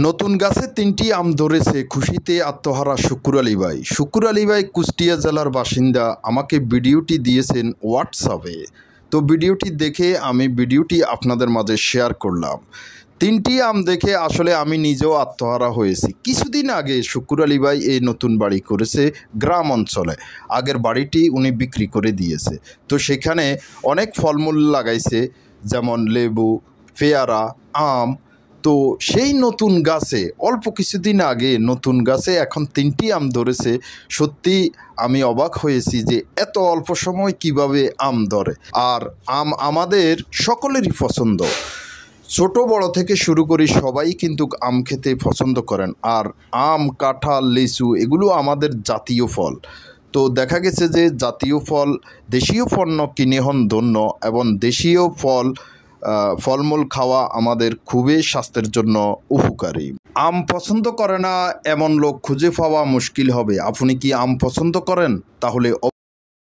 নতুন গাছে ৩টি আম ধরেছে, খুশিতে আত্মহারা শুকুর আলী ভাই। শুকুর আলী ভাই কুষ্টিয়া জেলার বাসিন্দা। আমাকে ভিডিওটি দিয়েছেন হোয়াটসঅ্যাপে। তো ভিডিওটি দেখে আমি ভিডিওটি আপনাদের মাঝে শেয়ার করলাম। ৩টি আম দেখে আসলে আমি নিজেও আত্মহারা হয়েছি। কিছুদিন আগে শুকুর আলী ভাই এই নতুন বাড়ি করেছে গ্রাম অঞ্চলে। আগের বাড়িটি উনি বিক্রি করে দিয়েছে। তো সেখানে অনেক ফলমূল লাগাইছে, যেমন লেবু, পেয়ারা, আম। তো সেই নতুন গাছে অল্প কিছুদিন আগে নতুন গাছে এখন ৩টি আম ধরেছে। সত্যি আমি অবাক হয়েছি যে এত অল্প সময় কিভাবে আম ধরে। আর আম আমাদের সকলেরই পছন্দ, ছোট বড় থেকে শুরু করি সবাই কিন্তু আম খেতে পছন্দ করেন। আর আম, কাঁঠাল, লিচু এগুলো আমাদের জাতীয় ফল। তো দেখা গেছে যে জাতীয় ফল, দেশীয় পণ্য কিনে হন ধন্য, এবং দেশীয় ফলমূল খাওয়া আমাদের খুবই স্বাস্থ্যের জন্য উপকারী। আম পছন্দ করে না এমন লোক খুঁজে পাওয়া মুশকিল হবে। আপনি কি আম পছন্দ করেন? তাহলে